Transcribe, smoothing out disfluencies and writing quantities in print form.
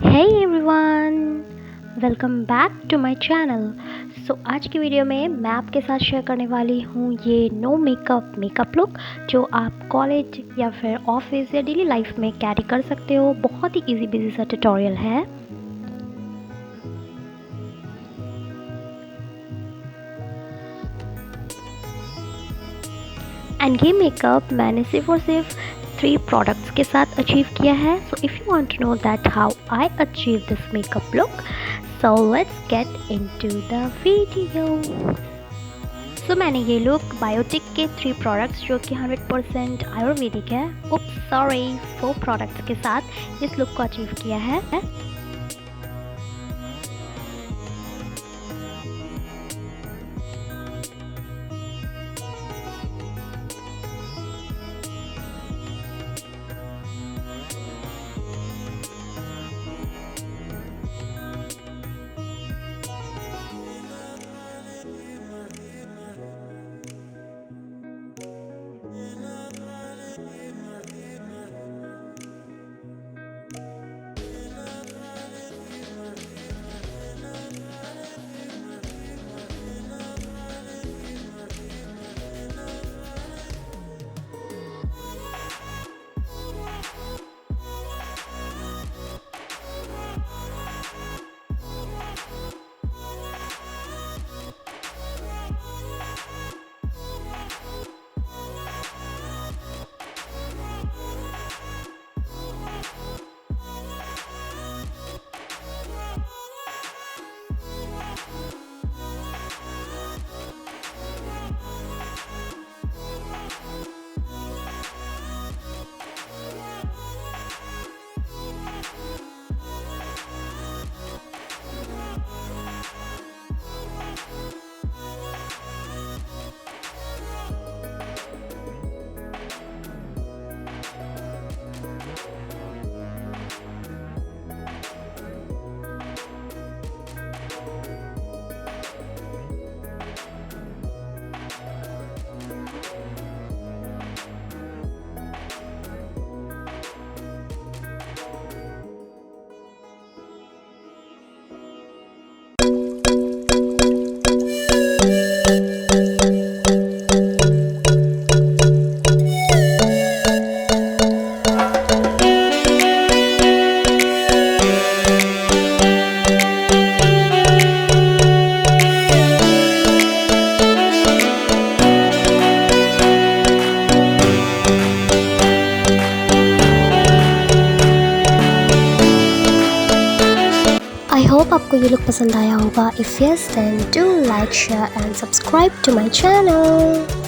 Hey everyone, welcome back to my channel. आज की video में मैं आपके साथ शेयर करने वाली हूँ ये नो मेकअप लुक जो आप कॉलेज या फिर ऑफिस या डेली लाइफ में कैरी कर सकते हो। बहुत ही इजी बिजी सा ट्यूटोरियल है। एंड ये मेकअप मैंने सिर्फ और सिर्फ 3 प्रोडक्ट्स के साथ अचीव किया है। So if you want to know that how I achieve this makeup look, so let's get into the video. मैंने ये लुक बायोटिक के 3 प्रोडक्ट्स जो कि 100% आयुर्वेदिक है, 4 प्रोडक्ट्स के साथ इस लुक को अचीव किया है। आई होप आपको ये लुक पसंद आया होगा। If yes then do like, share and subscribe to my channel.